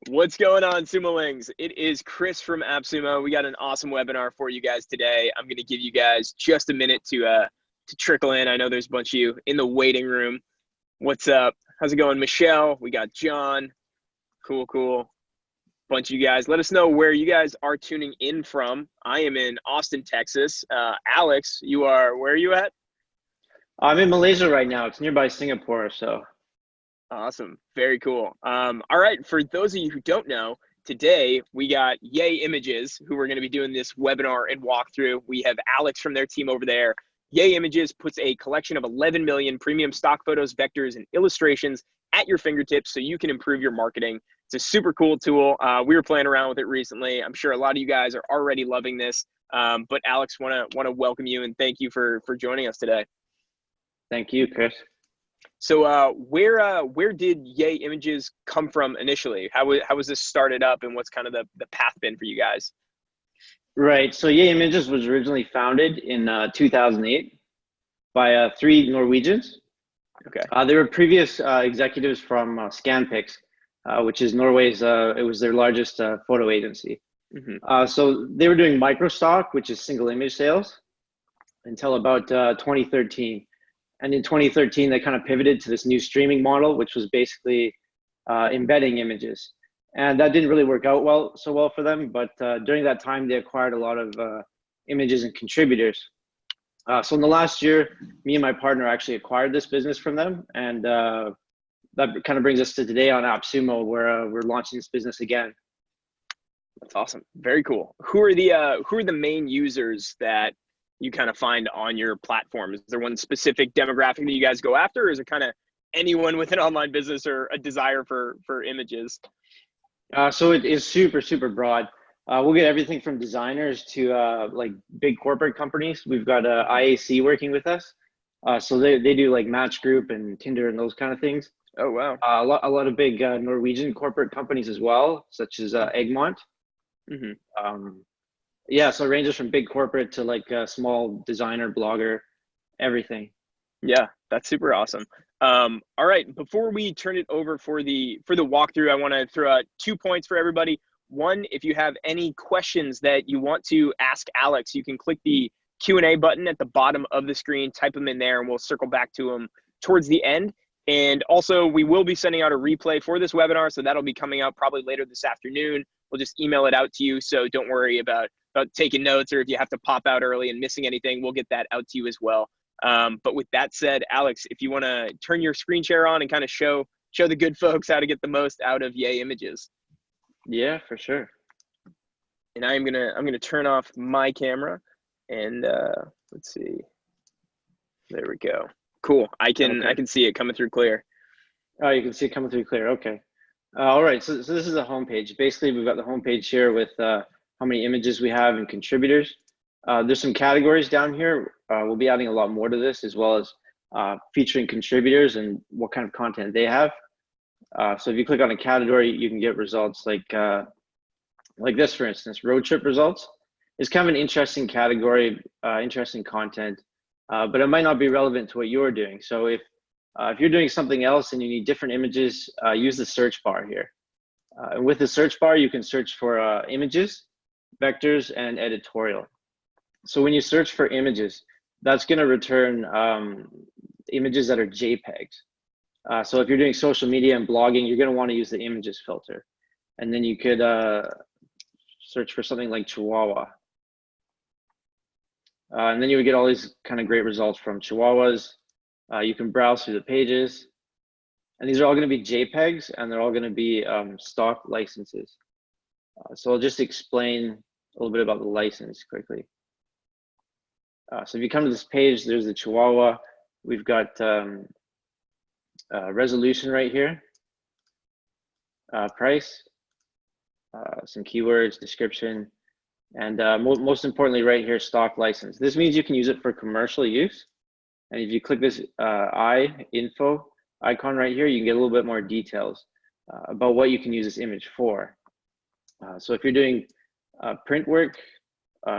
What's going on, Sumolings? It is Chris from AppSumo. We got an awesome webinar for you guys today. I'm going to give you guys just a minute to trickle in. I know there's a bunch of you in the waiting room. What's up? How's it going, Michelle? We got John. Cool. Bunch of you guys. Let us know where you guys are tuning in from. I am in Austin, Texas. Alex, where are you at? I'm in Malaysia right now. It's nearby Singapore, so. Awesome. Very cool. All right. For those of you who don't know, today we got Yay Images, who we're going to be doing this webinar and walkthrough. We have Alex from their team over there. Yay Images puts a collection of 11 million premium stock photos, vectors, and illustrations at your fingertips so you can improve your marketing. It's a super cool tool. We were playing around with it recently. I'm sure a lot of you guys are already loving this. But Alex, want to welcome you and thank you for joining us today. Thank you, Chris. So where did Yay Images come from initially? How was this started up, and what's kind of the path been for you guys? Right. So Yay Images was originally founded in 2008 by 3 Norwegians. Okay. They were previous executives from Scanpix, which is Norway's. It was their largest photo agency. Mm-hmm. So they were doing microstock, which is single image sales, until about 2013. And in 2013, they kind of pivoted to this new streaming model, which was basically embedding images. And that didn't really work out so well for them. But during that time, they acquired a lot of images and contributors. So in the last year, me and my partner actually acquired this business from them. And that kind of brings us to today on AppSumo, where we're launching this business again. That's awesome. Very cool. Who are the main users that you kind of find on your platform? Is there one specific demographic that you guys go after, or is it kind of anyone with an online business or a desire for images? So it is super broad. We'll get everything from designers to like big corporate companies. We've got IAC working with us. So they do like Match Group and Tinder and those kind of things. Oh, wow. A lot of big Norwegian corporate companies as well, such as Egmont. Mm-hmm. Yeah, so it ranges from big corporate to like a small designer, blogger, everything. Yeah, that's super awesome. All right, before we turn it over for the walkthrough, I want to throw out 2 points for everybody. One, if you have any questions that you want to ask Alex, you can click the Q&A button at the bottom of the screen, type them in there, and we'll circle back to them towards the end. And also, we will be sending out a replay for this webinar, so that'll be coming out probably later this afternoon. We'll just email it out to you, so don't worry about taking notes, or if you have to pop out early and missing anything, we'll get that out to you as well. But with that said, Alex, if you want to turn your screen share on and kind of show the good folks how to get the most out of Yay Images. Yeah, for sure. And I'm gonna turn off my camera, and let's see. There we go. Cool. I can see it coming through clear. Oh, you can see it coming through clear. Okay. All right. So this is a homepage. Basically, we've got the homepage here with how many images we have and contributors. There's some categories down here. We'll be adding a lot more to this, as well as featuring contributors and what kind of content they have. So if you click on a category, you can get results like this, for instance, road trip results. It's kind of an interesting category, interesting content, but it might not be relevant to what you're doing. So if you're doing something else and you need different images, use the search bar here. And with the search bar, you can search for images, vectors, and editorial. So when you search for images, that's going to return images that are JPEGs. So if you're doing social media and blogging, you're going to want to use the images filter. And then you could search for something like Chihuahua. And then you would get all these kind of great results from Chihuahuas. You can browse through the pages. And these are all going to be JPEGs, and they're all going to be stock licenses. So I'll just explain a little bit about the license quickly. So if you come to this page, there's the Chihuahua. We've got resolution right here, price, some keywords, description, and most importantly right here, stock license. This means you can use it for commercial use. And if you click this info icon right here, you can get a little bit more details about what you can use this image for. So if you're doing print work,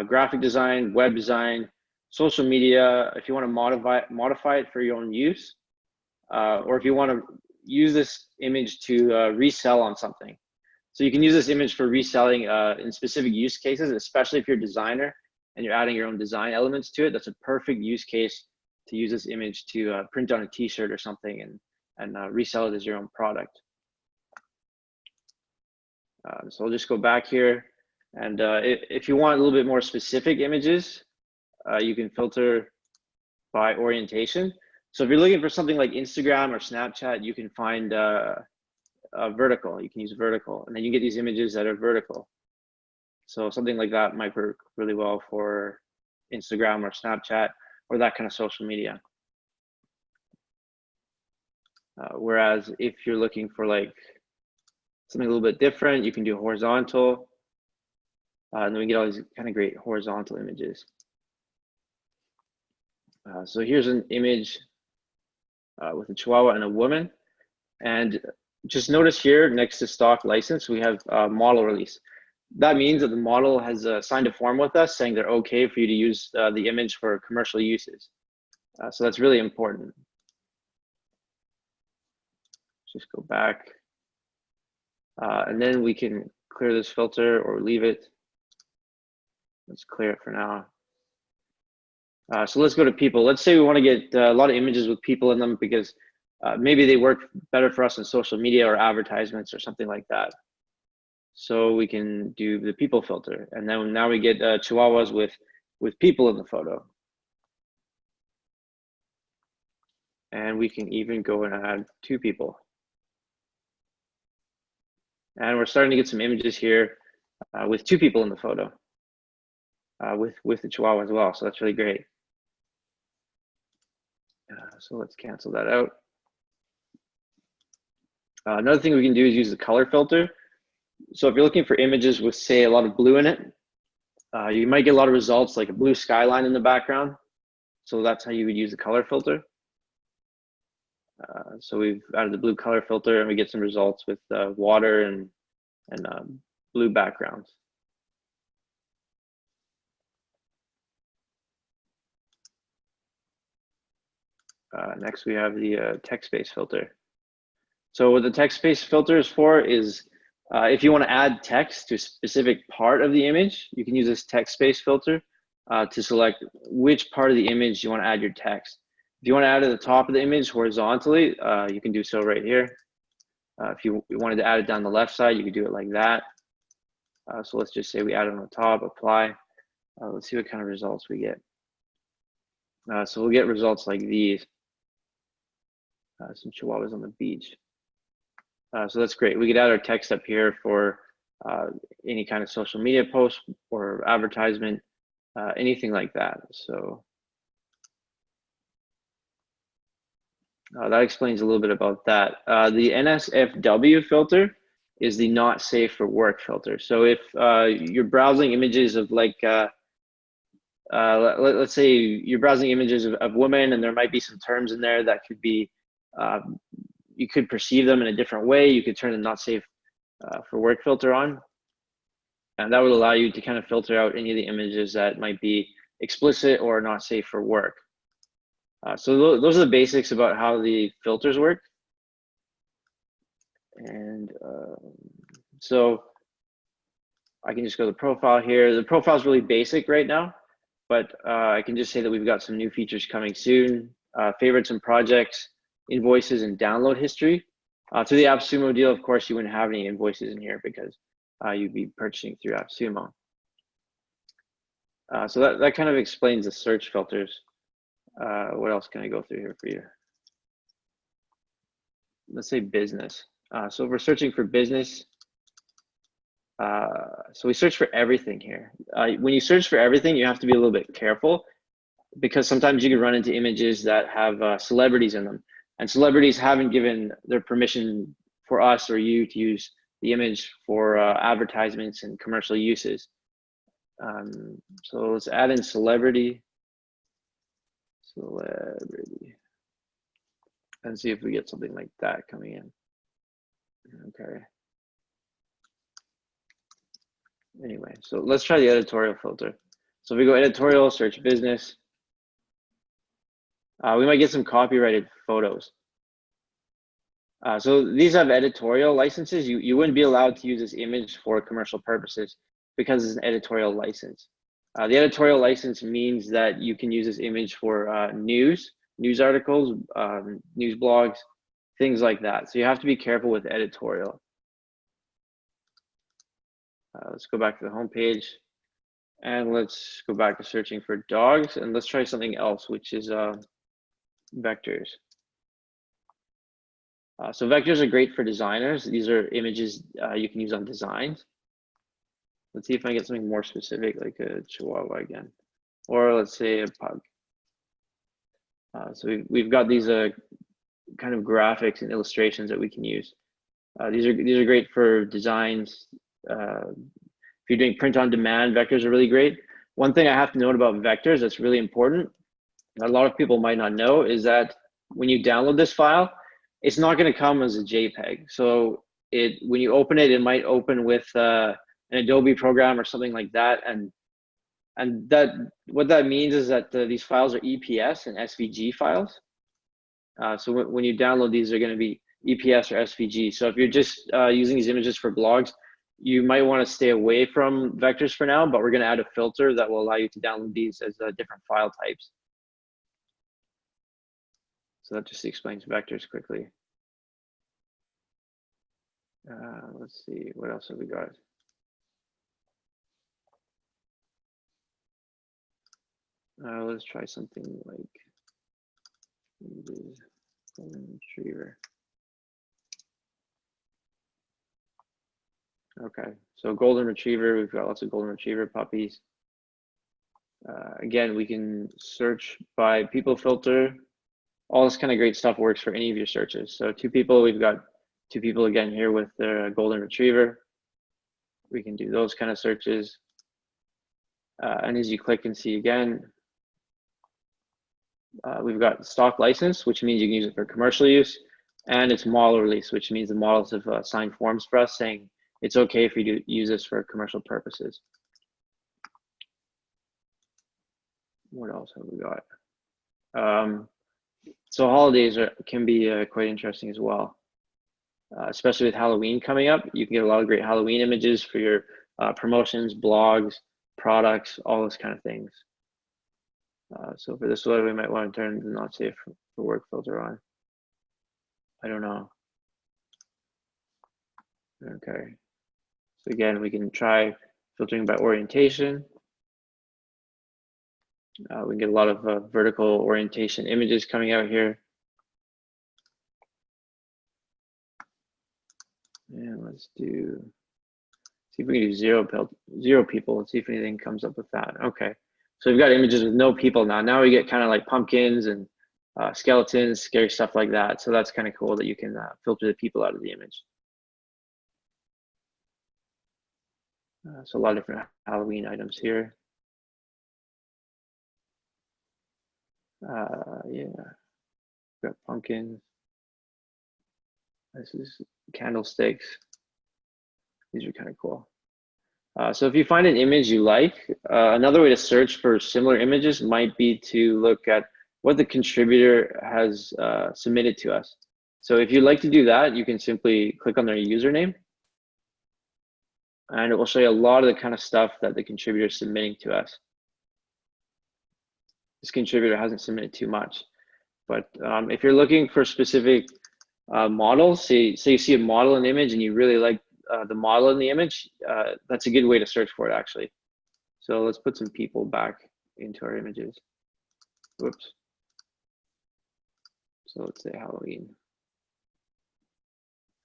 graphic design, web design, social media, if you want to modify it for your own use, or if you want to use this image to resell on something. So you can use this image for reselling in specific use cases, especially if you're a designer and you're adding your own design elements to it. That's a perfect use case to use this image to print on a t-shirt or something and resell it as your own product. So I'll just go back here. And if you want a little bit more specific images, you can filter by orientation. So if you're looking for something like Instagram or Snapchat, you can find vertical. You can use vertical, and then you get these images that are vertical. So something like that might work really well for Instagram or Snapchat or that kind of social media. Whereas if you're looking for like something a little bit different, you can do horizontal. And then we get all these kind of great horizontal images. So here's an image with a Chihuahua and a woman. And just notice here next to stock license, we have model release. That means that the model has signed a form with us saying they're okay for you to use the image for commercial uses. So that's really important. Just go back. And then we can clear this filter or leave it. Let's clear it for now. So let's go to people. Let's say we want to get a lot of images with people in them because maybe they work better for us in social media or advertisements or something like that. So we can do the people filter. And then now we get Chihuahuas with people in the photo. And we can even go and add 2 people. And we're starting to get some images here with 2 people in the photo with the Chihuahua as well. So that's really great. So let's cancel that out. Another thing we can do is use the color filter. So if you're looking for images with, say, a lot of blue in it, you might get a lot of results like a blue skyline in the background. So that's how you would use the color filter. So we've added the blue color filter and we get some results with water and blue backgrounds. Next, we have the text-based filter. So what the text-based filter is for is if you want to add text to a specific part of the image, you can use this text-based filter to select which part of the image you want to add your text. If you want to add at the top of the image horizontally, you can do so right here. If you wanted to add it down the left side, you could do it like that. So let's just say we add it on the top, apply. Let's see what kind of results we get. So we'll get results like these. Some Chihuahuas on the beach. So that's great. We could add our text up here for any kind of social media post or advertisement, anything like that. So that explains a little bit about that. The NSFW filter is the not safe for work filter. So if you're browsing images of like, let's say you're browsing images of women and there might be some terms in there that could be, you could perceive them in a different way. You could turn the not safe for work filter on. And that would allow you to kind of filter out any of the images that might be explicit or not safe for work. So those are the basics about how the filters work. And so I can just go to the profile here. The profile is really basic right now, but I can just say that we've got some new features coming soon. Favorites and projects, invoices and download history. To the AppSumo deal, of course, you wouldn't have any invoices in here because you'd be purchasing through AppSumo. So that kind of explains the search filters. What else can I go through here for you? Let's say business. So if we're searching for business, so we search for everything here. When you search for everything, you have to be a little bit careful because sometimes you can run into images that have celebrities in them. And celebrities haven't given their permission for us or you to use the image for advertisements and commercial uses. So let's add in celebrity. And see if we get something like that coming in. Okay. Anyway, so let's try the editorial filter. So if we go editorial, search business, we might get some copyrighted photos. So these have editorial licenses. You wouldn't be allowed to use this image for commercial purposes because it's an editorial license. The editorial license means that you can use this image for news articles, news blogs, things like that. So you have to be careful with editorial. Let's go back to the home page and let's go back to searching for dogs, and let's try something else, which is vectors. So vectors are great for designers. These are images you can use on designs. Let's see if I get something more specific, like a chihuahua again, or let's say a pug. So we've got these kind of graphics and illustrations that we can use. These are great for designs. If you're doing print on demand, vectors are really great. One thing I have to note about vectors that's really important, a lot of people might not know, is that when you download this file, it's not going to come as a JPEG. So when you open it, it might open with an Adobe program or something like that, and that what that means is that these files are EPS and SVG files. So when you download these, they're going to be EPS or SVG. So if you're just using these images for blogs, you might want to stay away from vectors for now, but we're going to add a filter that will allow you to download these as different file types. So that just explains vectors quickly. Let's see, what else have we got? Let's try something like golden retriever. Okay, so golden retriever, we've got lots of golden retriever puppies. Again, we can search by people filter. All this kind of great stuff works for any of your searches. So 2 people, we've got 2 people again here with their golden retriever. We can do those kind of searches. And as you click and see again, we've got stock license, which means you can use it for commercial use, and it's model release, which means the models have signed forms for us saying it's okay for you to use this for commercial purposes. What else have we got? So holidays can be quite interesting as well, especially with Halloween coming up. You can get a lot of great Halloween images for your promotions, blogs, products, all those kind of things. So for this one, we might want to turn the not safe for work filter on. I don't know. Okay. So again, we can try filtering by orientation. We can get a lot of vertical orientation images coming out here. And let's see if we can do zero people. Let's see if anything comes up with that. Okay. So we've got images with no people now. Now we get kind of like pumpkins and skeletons, scary stuff like that. So that's kind of cool that you can filter the people out of the image. So a lot of different Halloween items here. Yeah, got pumpkins. This is candlesticks. These are kind of cool. So if you find an image you like, another way to search for similar images might be to look at what the contributor has submitted to us. So if you'd like to do that, you can simply click on their username, and it will show you a lot of the kind of stuff that the contributor is submitting to us. This contributor hasn't submitted too much, but if you're looking for specific models, say you see a model in the image and you really like the model in the image, that's a good way to search for it actually. So let's put some people back into our images. Whoops. So let's say Halloween.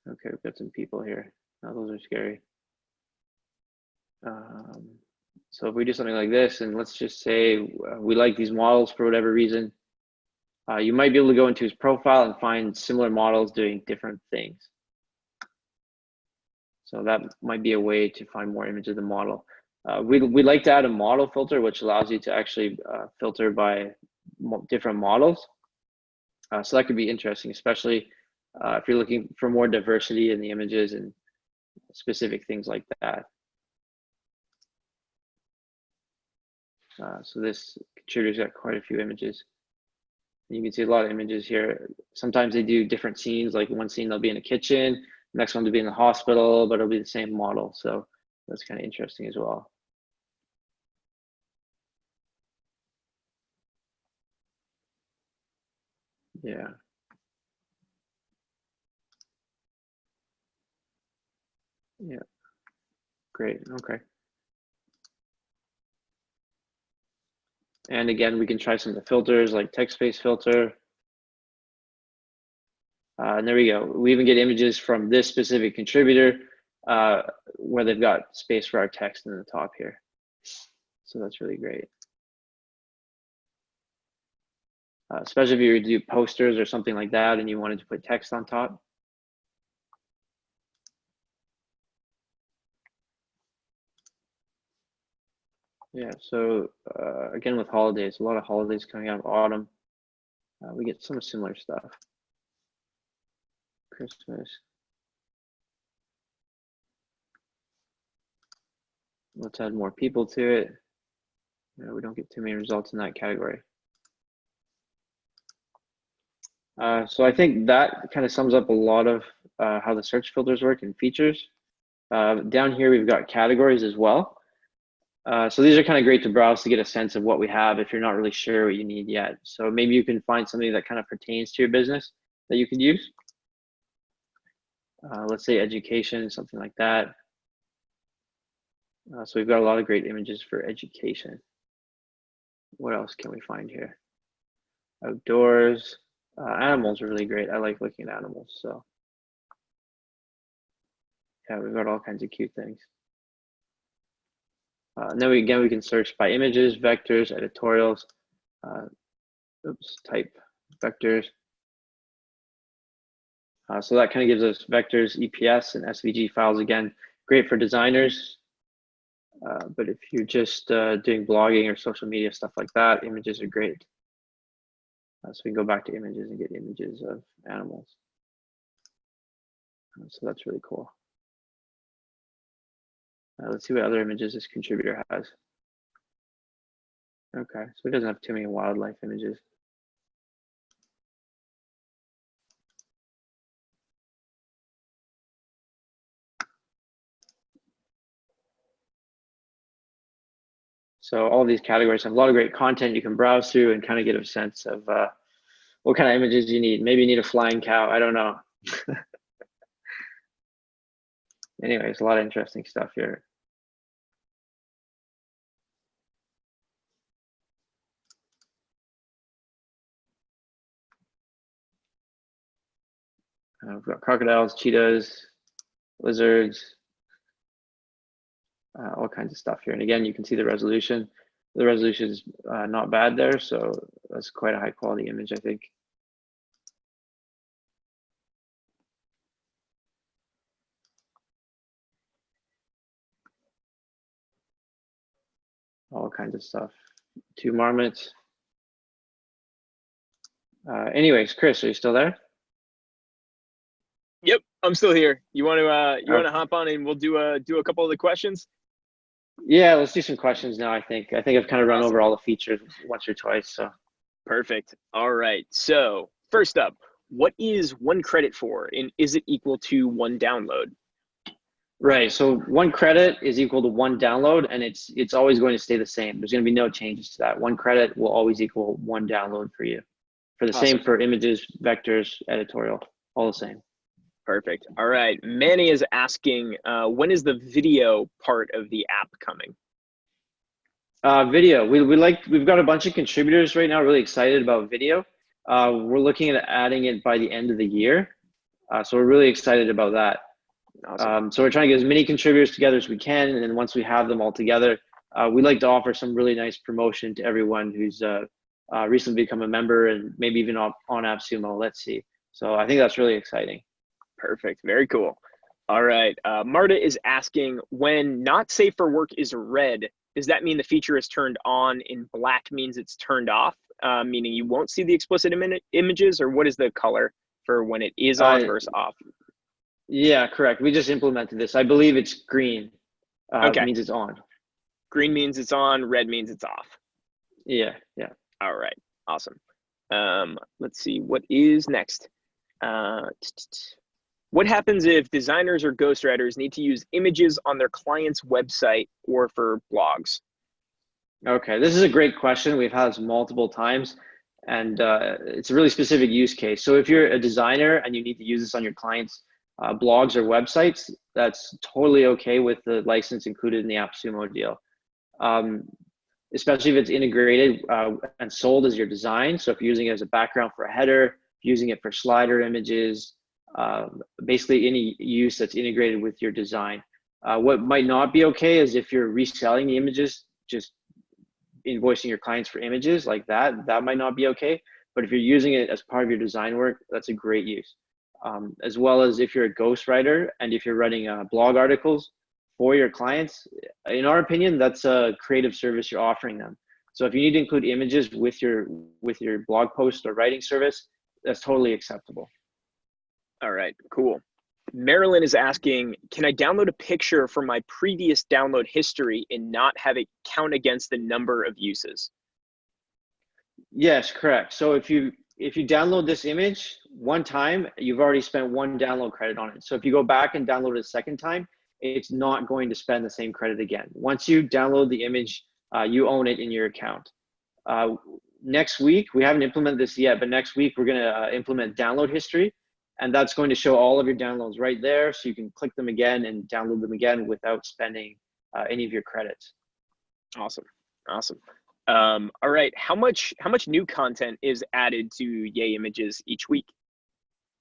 Okay, we've got some people here. Now those are scary. So if we do something like this, and let's just say we like these models for whatever reason, you might be able to go into his profile and find similar models doing different things. So that might be a way to find more images of the model. We'd like to add a model filter, which allows you to actually filter by different models. So that could be interesting, especially if you're looking for more diversity in the images and specific things like that. So this contributor's got quite a few images. You can see a lot of images here. Sometimes they do different scenes, like one scene they'll be in a kitchen, next one to be in the hospital, but it'll be the same model. So that's kind of interesting as well. Yeah. Yeah. Great. Okay. And again, we can try some of the filters like text-based filter. And there we go. We even get images from this specific contributor where they've got space for our text in the top here. So that's really great. Especially if you do posters or something like that and you wanted to put text on top. Yeah, so again with holidays, a lot of holidays coming out of autumn. We get some similar stuff. Christmas. Let's add more people to it. We don't get too many results in that category. So I think that kind of sums up a lot of how the search filters work and features. Down here, we've got categories as well. So these are kind of great to browse to get a sense of what we have if you're not really sure what you need yet. So maybe you can find something that kind of pertains to your business that you could use. Let's say education, something like that. So we've got a lot of great images for education. What else can we find here? Outdoors. Animals are really great. I like looking at animals. So yeah, we've got all kinds of cute things. And then we can search by images, vectors, editorials, type vectors. So that kind of gives us vectors, EPS, and SVG files. Again, great for designers. But if you're just doing blogging or social media stuff like that, images are great. So we can go back to images and get images of animals. So that's really cool. Let's see what other images this contributor has. Okay, so it doesn't have too many wildlife images. So all these categories have a lot of great content you can browse through and kind of get a sense of what kind of images you need. Maybe you need a flying cow, I don't know. Anyways, a lot of interesting stuff here. We've got crocodiles, cheetahs, lizards, all kinds of stuff here. And again, you can see the resolution. The resolution is not bad there, so that's quite a high quality image, I think. All kinds of stuff. 2 marmots. Anyways, Chris, are you still there? Yep, I'm still here. You want to hop on and we'll do a couple of the questions? Yeah, let's do some questions now. I think I've kind of run over all the features once or twice. So Perfect. All right. So first up, what is 1 credit for, and is it equal to 1 download? right. So 1 credit is equal to 1 download, and it's always going to stay the same. There's going to be no changes to that. 1 credit will always equal 1 download for you. For the Awesome. same for images, vectors, editorial, all the same. Perfect. All right. Manny is asking, when is the video part of the app coming? Video. We've got a bunch of contributors right now, really excited about video. We're looking at adding it by the end of the year. So we're really excited about that. Awesome. So we're trying to get as many contributors together as we can. And then once we have them all together, we'd like to offer some really nice promotion to everyone who's recently become a member and maybe even on AppSumo. Let's see. So I think that's really exciting. Perfect. Very cool. All right. Marta is asking, when not safe for work is red, does that mean the feature is turned on and black means it's turned off, meaning you won't see the explicit images, or what is the color for when it is on versus off? Yeah, correct. We just implemented this. I believe it's green. Okay. Means it's on. Green means it's on, red means it's off. Yeah. All right. Awesome. Let's see, what is next? What happens if designers or ghostwriters need to use images on their client's website or for blogs? Okay, this is a great question. We've had this multiple times, and it's a really specific use case. So if you're a designer and you need to use this on your clients' blogs or websites, that's totally okay with the license included in the AppSumo deal. Especially if it's integrated and sold as your design. So if you're using it as a background for a header, using it for slider images, basically any use that's integrated with your design. What might not be okay is if you're reselling the images, just invoicing your clients for images like that might not be okay. But if you're using it as part of your design work, that's a great use. As well as if you're a ghostwriter and if you're writing blog articles for your clients, in our opinion, that's a creative service you're offering them. So if you need to include images with your blog post or writing service, that's totally acceptable. All right, cool. Marilyn is asking, can I download a picture from my previous download history and not have it count against the number of uses? Yes, correct. So if you download this image one time, you've already spent one download credit on it. So if you go back and download it a second time, it's not going to spend the same credit again. Once you download the image, you own it in your account. Next week, we haven't implemented this yet, but next week we're going to implement download history. And that's going to show all of your downloads right there. So you can click them again and download them again without spending any of your credits. Awesome. All right. How much new content is added to Yay Images each week?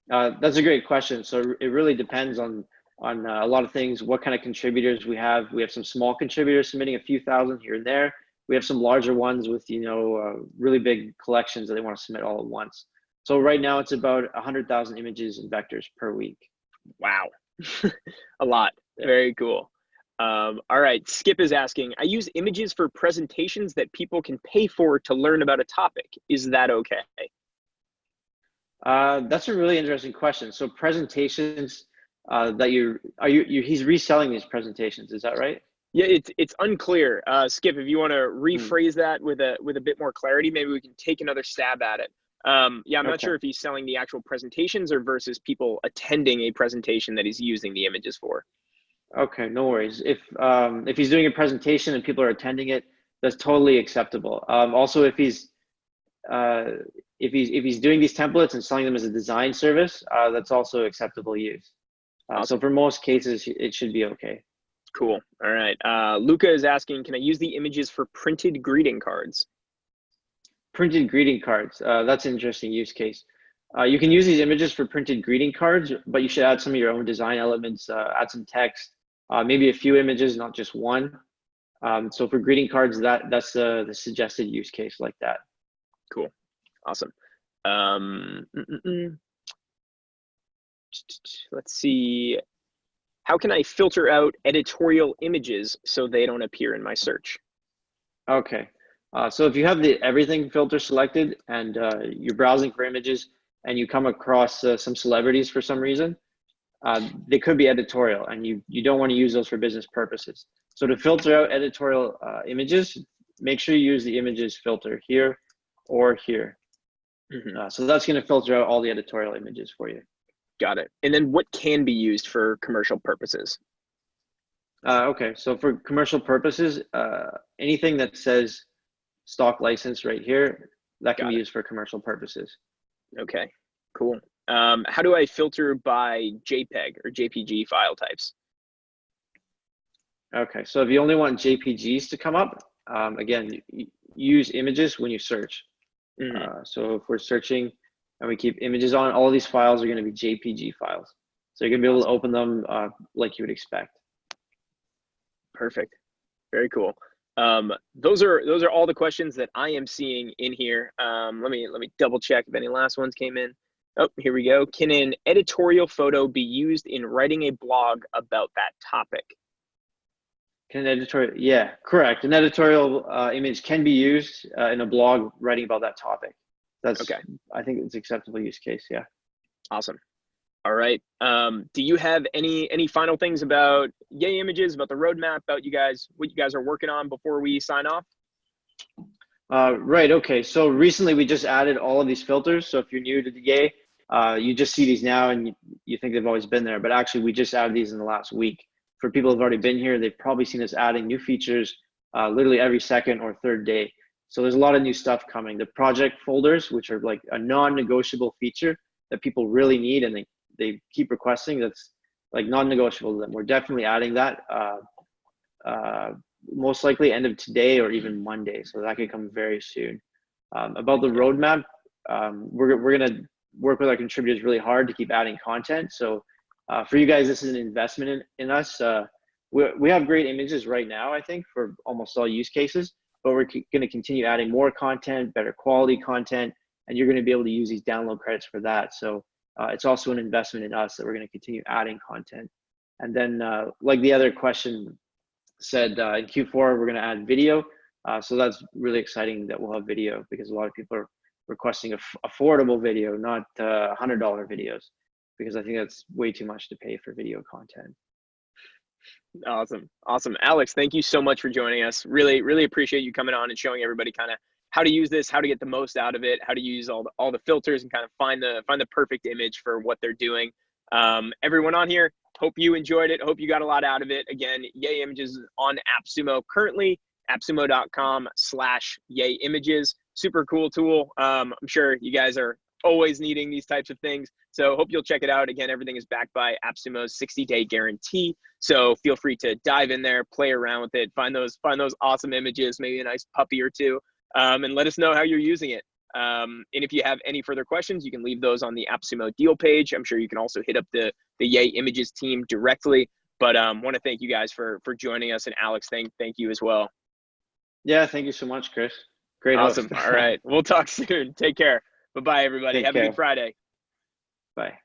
That's a great question. So it really depends on a lot of things, what kind of contributors we have. We have some small contributors submitting a few thousand here and there. We have some larger ones with, really big collections that they want to submit all at once. So right now it's about 100,000 images and vectors per week. Wow. A lot. Yeah. Very cool. All right. Skip is asking, I use images for presentations that people can pay for to learn about a topic. Is that okay? That's a really interesting question. So presentations that he's reselling these presentations, is that right? Yeah, it's unclear. Skip, if you want to rephrase that with a bit more clarity, maybe we can take another stab at it. Yeah, I'm not sure if he's selling the actual presentations or versus people attending a presentation that he's using the images for. Okay, no worries. If he's doing a presentation and people are attending it, that's totally acceptable. Also, if he's doing these templates and selling them as a design service, that's also acceptable use. Awesome. So for most cases, it should be okay. Cool. All right. Luca is asking, can I use the images for printed greeting cards? Printed greeting cards. That's an interesting use case. You can use these images for printed greeting cards, but you should add some of your own design elements, add some text, maybe a few images, not just one. So for greeting cards, that's the suggested use case like that. Cool. Awesome. Let's see. How can I filter out editorial images so they don't appear in my search? Okay. So if you have the everything filter selected and you're browsing for images and you come across some celebrities for some reason, they could be editorial and you don't want to use those for business purposes. So to filter out editorial images, make sure you use the images filter here or here. Mm-hmm. So that's going to filter out all the editorial images for you. Got it. And then what can be used for commercial purposes? Okay, so for commercial purposes, anything that says stock license right here, that can be used for commercial purposes. Okay, cool. How do I filter by JPEG or JPG file types? Okay, so if you only want JPGs to come up, again, use images when you search. Mm-hmm. So if we're searching and we keep images on, all of these files are going to be JPG files. So you're going to be able to open them like you would expect. Perfect. Very cool. Those are all the questions that I am seeing in here. Let me double check if any last ones came in. Oh, here we go. Can an editorial photo be used in writing a blog about that topic? Can an editorial? Yeah, correct. An editorial image can be used in a blog writing about that topic. That's okay. I think it's acceptable use case. Yeah. Awesome. All right. Do you have any final things about Yay Images, about the roadmap, about what you guys are working on before we sign off? Right. Okay. So recently we just added all of these filters. So if you're new to the Yay, you just see these now and you think they've always been there, but actually we just added these in the last week. For people who've already been here, they've probably seen us adding new features literally every second or third day. So there's a lot of new stuff coming. The project folders, which are like a non-negotiable feature that people really need and they keep requesting, that's like non-negotiable to them. We're definitely adding that. Most likely end of today or even Monday. So that could come very soon. About the roadmap, we're going to work with our contributors really hard to keep adding content. So for you guys, this is an investment in us. We have great images right now, I think, for almost all use cases, but we're going to continue adding more content, better quality content, and you're going to be able to use these download credits for that. So it's also an investment in us that we're going to continue adding content. And then like the other question said, in Q4, we're going to add video. So that's really exciting that we'll have video because a lot of people are requesting affordable video, not $100 videos, because I think that's way too much to pay for video content. Awesome. Alex, thank you so much for joining us. Really appreciate you coming on and showing everybody kind of how to use this, how to get the most out of it, how to use all the filters and kind of find the perfect image for what they're doing. Everyone on here, hope you enjoyed it. Hope you got a lot out of it. Again, Yay Images on AppSumo currently, appsumo.com/Yay Images. Super cool tool. I'm sure you guys are always needing these types of things. So hope you'll check it out. Again, everything is backed by AppSumo's 60-day guarantee. So feel free to dive in there, play around with it, find those awesome images, maybe a nice puppy or two, and let us know how you're using it. And if you have any further questions, you can leave those on the AppSumo deal page. I'm sure you can also hit up the Yay Images team directly. But want to thank you guys for joining us, and Alex, thank you as well. Yeah, thank you so much, Chris. Great Awesome. host. All right, we'll talk soon. Take care. Bye-bye, everybody. Take Have care. a good Friday. Bye.